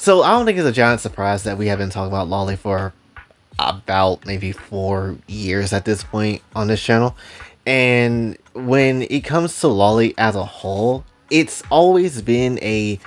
So I don't think it's a giant surprise that we have been talking about Lolly for about maybe 4 years at this point on this channel. And when it comes to Lolly as a whole, it's always been a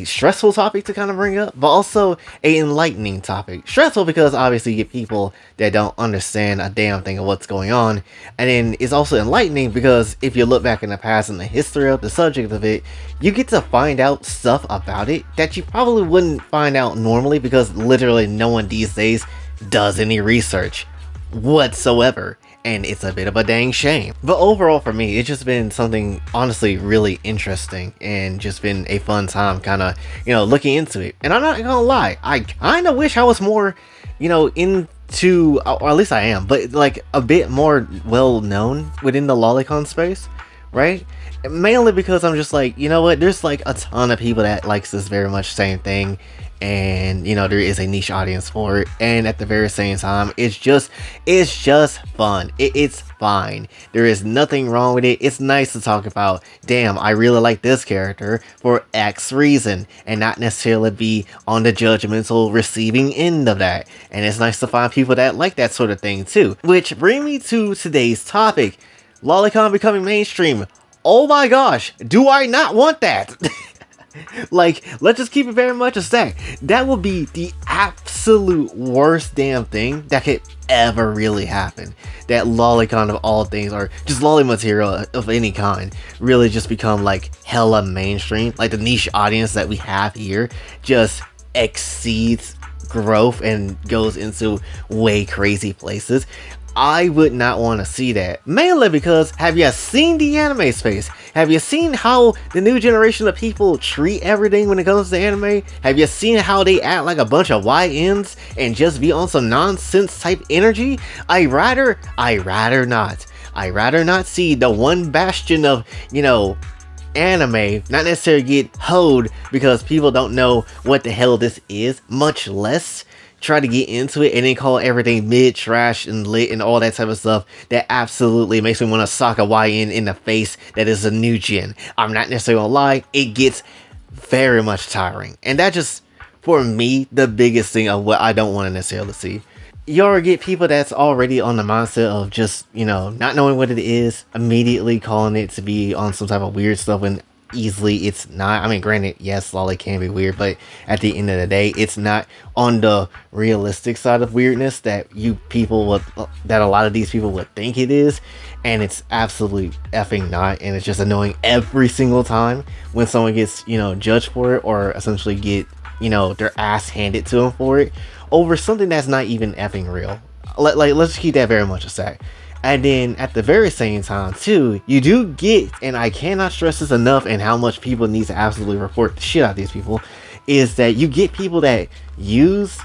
stressful topic to kind of bring up, but also a enlightening topic. Stressful because obviously you get people that don't understand a damn thing of what's going on, and then it's also enlightening because if you look back in the past and the history of the subject of it, you get to find out stuff about it that you probably wouldn't find out normally because literally no one these days does any research whatsoever, and it's a bit of a dang shame. But overall for me, it's just been something honestly really interesting and just been a fun time kind of, looking into it. And I'm not gonna lie, I kind of wish I was more, into, or at least I am, but like a bit more well known within the Lolicon space, right? Mainly because I'm just like, you know what, there's like a ton of people that likes this very much same thing, and there is a niche audience for it, and at the very same time it's just fun. It's fine, there is nothing wrong with it. It's nice to talk about, damn, I really like this character for X reason, and not necessarily be on the judgmental receiving end of that. And it's nice to find people that like that sort of thing too, which bring me to today's topic: Lolicon becoming mainstream. Oh my gosh, do I not want that? Like, let's just keep it very much a stack. That would be the absolute worst damn thing that could ever really happen. That Lolicon of all things, or just lolly material of any kind, really just become like hella mainstream. Like the niche audience that we have here just exceeds growth and goes into way crazy places. I would not want to see that. Mainly because, have you seen the anime space? Have you seen how the new generation of people treat everything when it comes to anime? Have you seen how they act like a bunch of YNs and just be on some nonsense type energy? I'd rather not. I'd rather not see the one bastion of, anime not necessarily get hoed because people don't know what the hell this is, much less try to get into it and then call everything mid, trash, and lit, and all that type of stuff. That absolutely makes me want to sock a YN in the face that is a new gen. I'm not necessarily gonna lie, it gets very much tiring. And that just, for me, the biggest thing of what I don't want to necessarily see. You already get people that's already on the mindset of just, not knowing what it is, immediately calling it to be on some type of weird stuff when easily it's not. I mean, granted, yes, lolly can be weird, but at the end of the day, it's not on the realistic side of weirdness that that a lot of these people would think it is. And it's absolutely effing not, and it's just annoying every single time when someone gets, judged for it, or essentially get, their ass handed to them for it over something that's not even effing real. Let's keep that very much a sec. And then at the very same time too, you do get, and I cannot stress this enough, and how much people need to absolutely report the shit out of these people, is that you get people that use,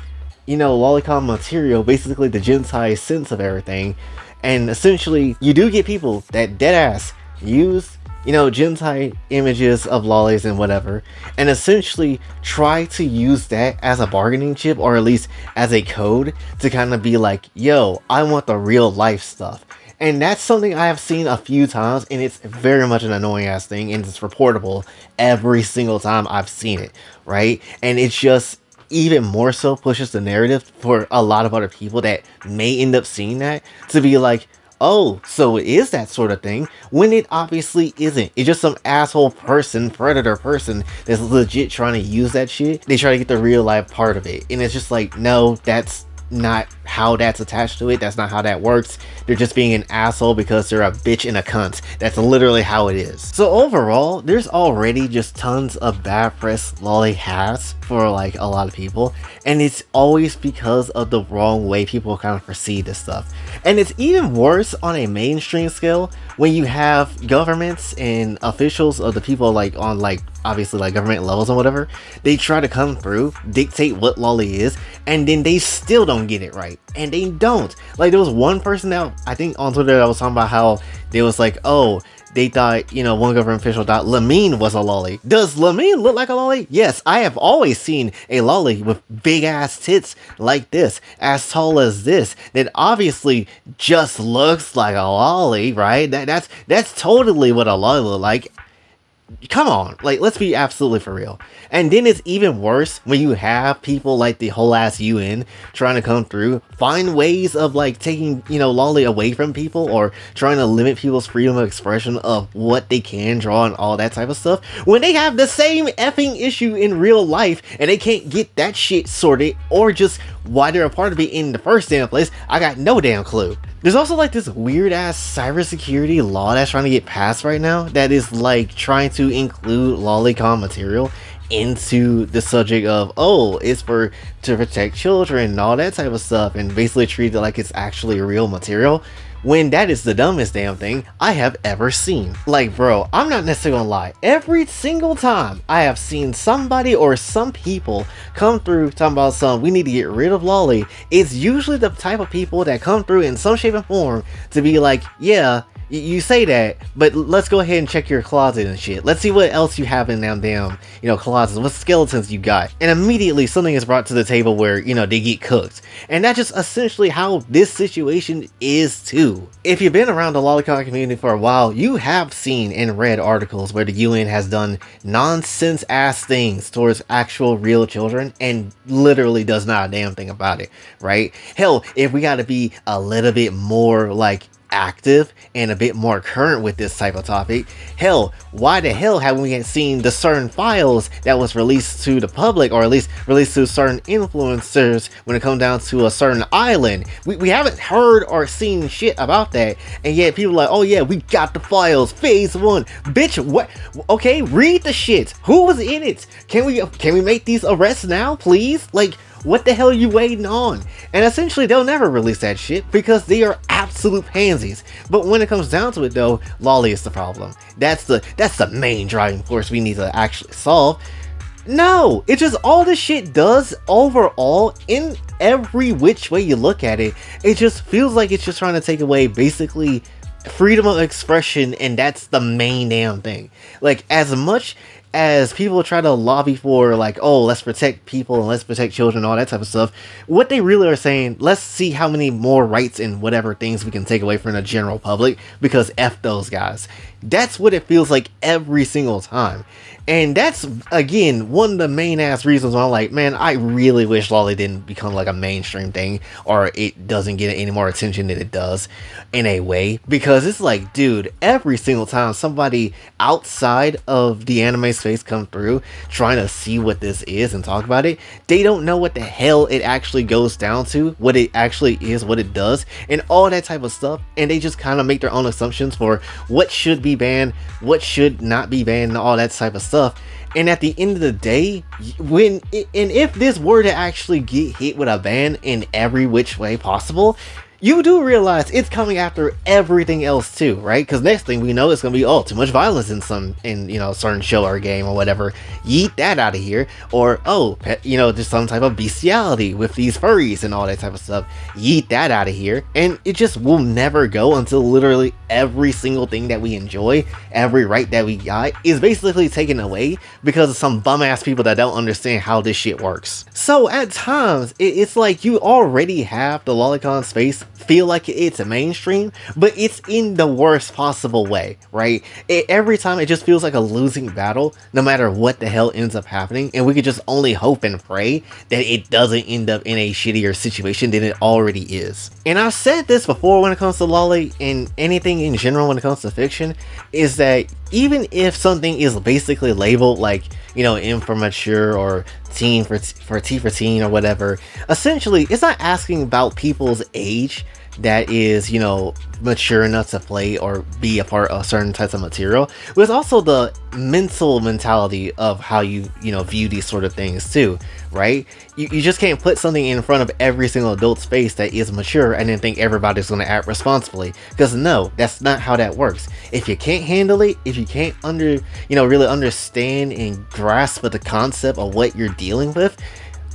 Lolicon material, basically the Gentai sense of everything, and essentially you do get people that deadass use, Gentai images of lollies and whatever, and essentially try to use that as a bargaining chip, or at least as a code to kind of be like, yo, I want the real life stuff. And that's something I have seen a few times, and it's very much an annoying ass thing, and it's reportable every single time I've seen it, right? And it's just even more so pushes the narrative for a lot of other people that may end up seeing that to be like, oh, so it is that sort of thing, when it obviously isn't. It's just some asshole person, predator person, that's legit trying to use that shit. They try to get the real life part of it, and it's just like, no, that's not how that's attached to it. That's not how that works. They're just being an asshole because they're a bitch and a cunt. That's literally how it is. So overall, there's already just tons of bad press lolly has for like a lot of people, and it's always because of the wrong way people kind of perceive this stuff. And it's even worse on a mainstream scale when you have governments and officials of the people like on like obviously like government levels and whatever. They try to come through, dictate what lolly is, and then they still don't get it right. And they don't. Like, there was one person that I think on Twitter that was talking about how they was like, oh, they thought, one government official thought Lamine was a lolly. Does Lamine look like a lolly? Yes, I have always seen a lolly with big ass tits like this, as tall as this, that obviously just looks like a lolly, right? That's totally what a lolly look like. come on, like, let's be absolutely for real. And then it's even worse when you have people like the whole ass UN trying to come through, find ways of like taking, lolly away from people, or trying to limit people's freedom of expression of what they can draw and all that type of stuff, when they have the same effing issue in real life and they can't get that shit sorted, or just why they're a part of it in the first damn place. I got no damn clue. There's also like this weird ass cybersecurity law that's trying to get passed right now that is like trying to include Lolicon material into the subject of, oh, it's for to protect children and all that type of stuff, and basically treat it like it's actually real material, when that is the dumbest damn thing I have ever seen. Like, bro, I'm not necessarily gonna lie, every single time I have seen somebody or some people come through talking about some, we need to get rid of lolly, it's usually the type of people that come through in some shape and form to be like, yeah, you say that, but let's go ahead and check your closet and shit. Let's see what else you have in them damn, closets. What skeletons you got? And immediately something is brought to the table where, they get cooked. And that's just essentially how this situation is too. If you've been around the Lolicon community for a while, you have seen and read articles where the UN has done nonsense ass things towards actual real children and literally does not a damn thing about it, right? Hell, if we gotta be a little bit more like active and a bit more current with this type of topic, hell, why the hell haven't we seen the certain files that was released to the public, or at least released to certain influencers when it comes down to a certain island? We haven't heard or seen shit about that, and yet people are like, oh yeah, we got the files, phase 1. Bitch, what? Okay, read the shit. Who was in it? Can we make these arrests now, please? Like, what the hell are you waiting on? And essentially, they'll never release that shit because they are absolute pansies. But when it comes down to it, though, lolly is the problem. That's the main driving force we need to actually solve. No, it's just all this shit does overall, in every which way you look at it, it just feels like it's just trying to take away basically freedom of expression, and that's the main damn thing. Like, as much as people try to lobby for, like, oh, let's protect people and let's protect children and all that type of stuff, what they really are saying, let's see how many more rights and whatever things we can take away from the general public, because F those guys. That's what it feels like every single time. And that's, again, one of the main ass reasons why I'm like, man, I really wish lolly didn't become like a mainstream thing, or it doesn't get any more attention than it does in a way. Because it's like, dude, every single time somebody outside of the anime space come through trying to see what this is and talk about it, they don't know what the hell it actually goes down to, what it actually is, what it does, and all that type of stuff. And they just kind of make their own assumptions for what should be banned, what should not be banned, and all that type of stuff. And at the end of the day, if this were to actually get hit with a ban in every which way possible, you do realize it's coming after everything else too, right? Because next thing we know, it's gonna be, oh, too much violence in certain show or game or whatever. Yeet that out of here. Or, oh, just some type of bestiality with these furries and all that type of stuff. Yeet that out of here. And it just will never go until literally every single thing that we enjoy, every right that we got, is basically taken away because of some bum ass people that don't understand how this shit works. So at times, it's like you already have the Lolicon space feel like it's a mainstream, but it's in the worst possible way, right? Every time it just feels like a losing battle, no matter what the hell ends up happening, and we could just only hope and pray that it doesn't end up in a shittier situation than it already is. And I've said this before when it comes to lolly and anything in general when it comes to fiction, is that even if something is basically labeled like, M for mature or teen for T for teen or whatever, essentially it's not asking about people's age that is, mature enough to play or be a part of certain types of material, but it's also the mental mentality of how you view these sort of things too, right? You just can't put something in front of every single adult's face that is mature and then think everybody's going to act responsibly, because no, that's not how that works. If you can't handle it, if you can't really understand and grasp the concept of what you're dealing with,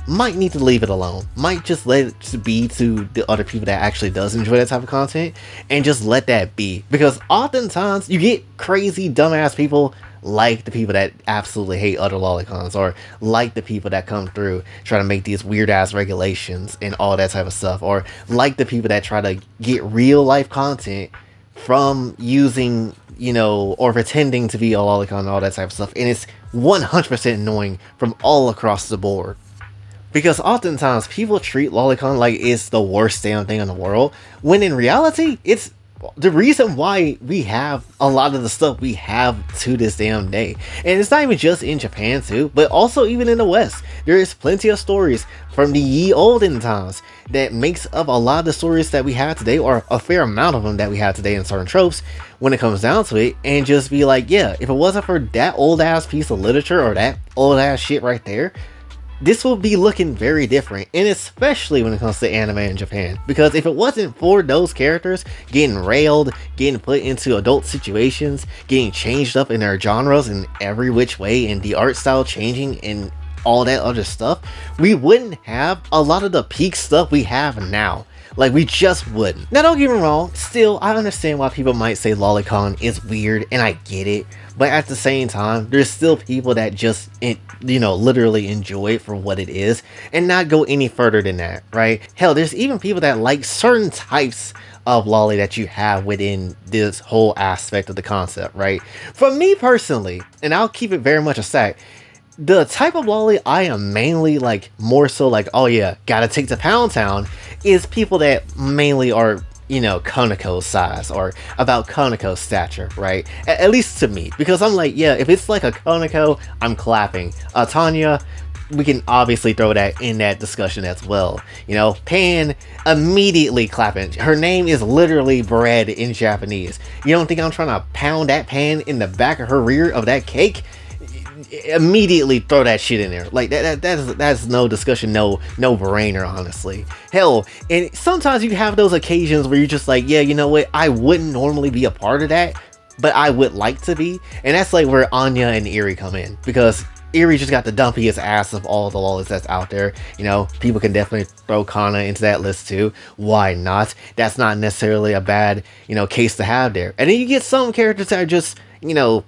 might need to leave it alone. Might just let it be to the other people that actually does enjoy that type of content, and just let that be. Because oftentimes you get crazy dumbass people like the people that absolutely hate other lolicons, or like the people that come through trying to make these weird ass regulations and all that type of stuff, or like the people that try to get real life content from using, or pretending to be a lolicon and all that type of stuff. And it's 100% annoying from all across the board. Because oftentimes people treat Lolicon like it's the worst damn thing in the world, when in reality, it's the reason why we have a lot of the stuff we have to this damn day. And it's not even just in Japan too, but also even in the West. There is plenty of stories from the ye olden times that makes up a lot of the stories that we have today, or a fair amount of them that we have today in certain tropes when it comes down to it, and just be like, yeah, if it wasn't for that old ass piece of literature or that old ass shit right there, this will be looking very different, and especially when it comes to anime in Japan. Because if it wasn't for those characters getting railed, getting put into adult situations, getting changed up in their genres in every which way, and the art style changing and all that other stuff, we wouldn't have a lot of the peak stuff we have now. Like, we just wouldn't. Now, don't get me wrong, still, I understand why people might say Lolicon is weird, and I get it. But at the same time, there's still people that just, literally enjoy it for what it is, and not go any further than that, right? Hell, there's even people that like certain types of lolly that you have within this whole aspect of the concept, right? For me personally, and I'll keep it very much a stack, the type of lolly I am mainly like, more so like, oh yeah, gotta take to Pound Town, is people that mainly are, Konako size, or about Konako stature, right? At least to me, because I'm like, yeah, if it's like a Konako, I'm clapping. Tanya, we can obviously throw that in that discussion as well. Pan, immediately clapping. Her name is literally bread in Japanese. You don't think I'm trying to pound that pan in the back of her rear of that cake? Immediately throw that shit in there. Like, that's no discussion, no brainer, honestly. Hell, and sometimes you have those occasions where you're just like, yeah, you know what, I wouldn't normally be a part of that, but I would like to be. And that's like where Anya and Eri come in, because Eri just got the dumpiest ass of all the lollies that's out there. People can definitely throw Kana into that list too. Why not? That's not necessarily a bad, case to have there. And then you get some characters that are just,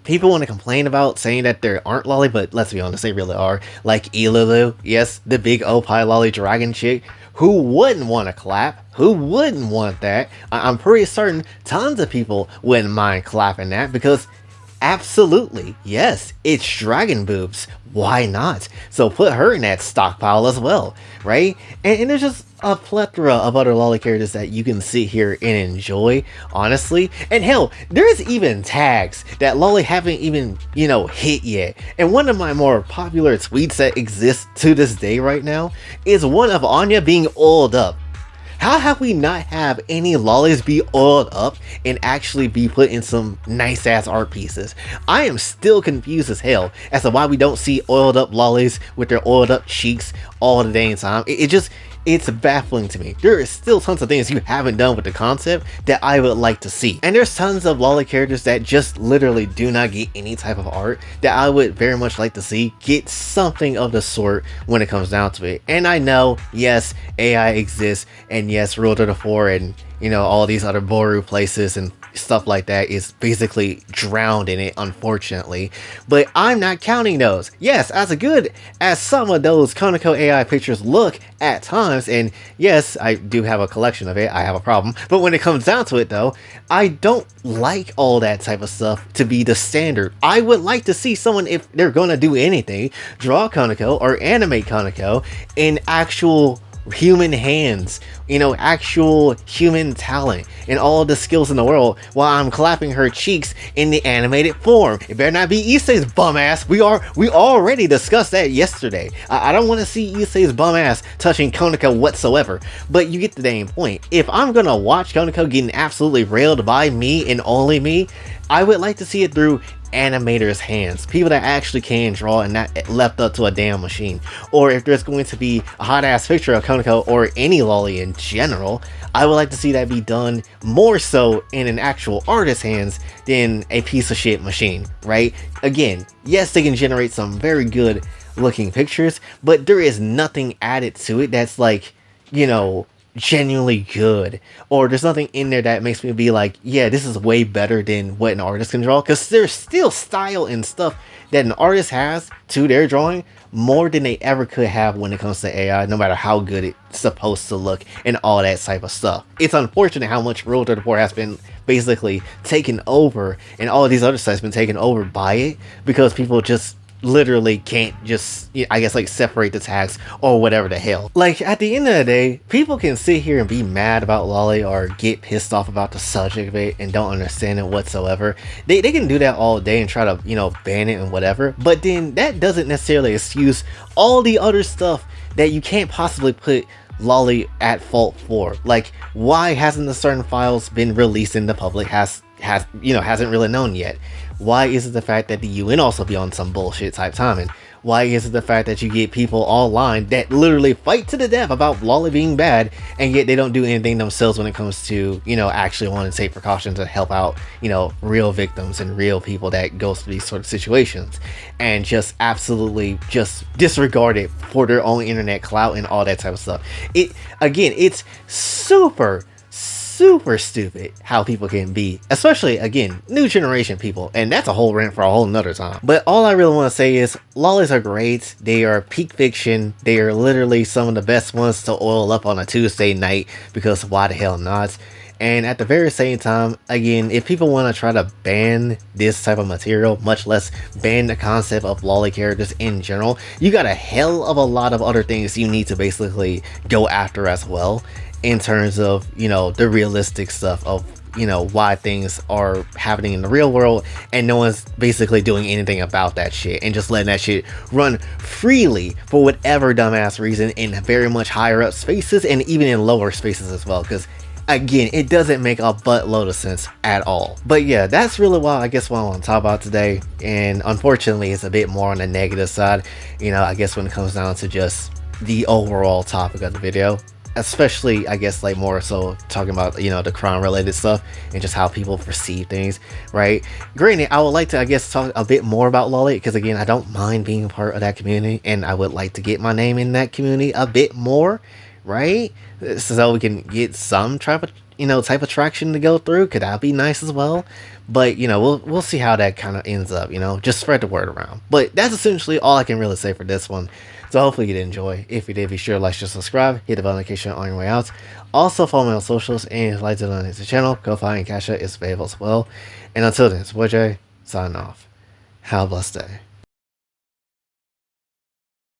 people want to complain about saying that there aren't lolly, but let's be honest, they really are. Like Ilulu, yes, the big opie lolly dragon chick. Who wouldn't want to clap? Who wouldn't want that? I'm pretty certain tons of people wouldn't mind clapping that, because absolutely, yes, it's dragon boobs. Why not? So put her in that stockpile as well, right? And there's just a plethora of other lolly characters that you can sit here and enjoy, honestly. And hell, there's even tags that lolly haven't even, hit yet. And one of my more popular tweets that exists to this day right now is one of Anya being oiled up. How have we not have any lollies be oiled up and actually be put in some nice ass art pieces? I am still confused as hell as to why we don't see oiled up lollies with their oiled up cheeks all the dang time. It's baffling to me. There is still tons of things you haven't done with the concept that I would like to see. And there's tons of lolly characters that just literally do not get any type of art that I would very much like to see get something of the sort when it comes down to it. And I know, yes, AI exists, and yes, Rule to the 4 and, all these other Boru places and stuff like that is basically drowned in it, unfortunately. But I'm not counting those. Yes, as good as some of those Konako AI pictures look at times, and yes, I do have a collection of it, I have a problem. But when it comes down to it though, I don't like all that type of stuff to be the standard. I would like to see someone, if they're gonna do anything, draw Konako or animate Konako in actual human hands, actual human talent and all the skills in the world, while I'm clapping her cheeks in the animated form. It better not be Issei's bum ass. We already discussed that yesterday. I don't want to see Issei's bum ass touching Konako whatsoever, but you get the dang point. If I'm gonna watch Konako getting absolutely railed by me and only me, I would like to see it through animators' hands, people that actually can draw and not left up to a damn machine. Or if there's going to be a hot ass picture of Konako or any lolly in general, I would like to see that be done more so in an actual artist's hands than a piece of shit machine, right? Again, yes, they can generate some very good looking pictures, but there is nothing added to it that's like, genuinely good, or there's nothing in there that makes me be like, yeah, this is way better than what an artist can draw, because there's still style and stuff that an artist has to their drawing more than they ever could have when it comes to AI, no matter how good it's supposed to look and all that type of stuff. It's unfortunate how much Rule 34 has been basically taken over, and all of these other sites been taken over by it, because people just literally can't just, I guess, like, separate the tags or whatever the hell. Like, at the end of the day, people can sit here and be mad about Lolly or get pissed off about the subject of it and don't understand it whatsoever. They can do that all day and try to, ban it and whatever, but then that doesn't necessarily excuse all the other stuff that you can't possibly put Lolly at fault for. Like, why hasn't the certain files been released in the public? Hasn't really known yet. Why is it the fact that the UN also be on some bullshit type timing? Why is it the fact that you get people online that literally fight to the death about Lolly being bad, and yet they don't do anything themselves when it comes to, actually wanting to take precautions to help out, real victims and real people that goes through these sort of situations, and just absolutely just disregard it for their own internet clout and all that type of stuff. It's super stupid how people can be, especially, again, new generation people, and that's a whole rant for a whole nother time. But all I really want to say is lollies are great. They are peak fiction. They are literally some of the best ones to oil up on a Tuesday night, because why the hell not? And at the very same time, again, if people want to try to ban this type of material, much less ban the concept of lolly characters in general, you got a hell of a lot of other things you need to basically go after as well, in terms of, the realistic stuff of, why things are happening in the real world, and no one's basically doing anything about that shit, and just letting that shit run freely for whatever dumbass reason in very much higher up spaces, and even in lower spaces as well, because again, it doesn't make a buttload of sense at all. But yeah, that's really what I want to talk about today, and unfortunately it's a bit more on the negative side, I guess, when it comes down to just the overall topic of the video, especially, I guess, like, more so talking about, the crime related stuff and just how people perceive things, right? Granted, I would like to, I guess, talk a bit more about Lolly, because again, I don't mind being a part of that community, and I would like to get my name in that community a bit more, right? So we can get some type of traction to go through. Could that be nice as well? But we'll see how that kind of ends up. Just spread the word around. But that's essentially all I can really say for this one. So hopefully you did enjoy. If you did, be sure to like, share, subscribe, hit the bell notification on your way out. Also follow me on socials, and if you'd like to donate to the channel, Kofi and Cash App is available as well. And until then, it's boy Jay, signing off. Have a blessed day.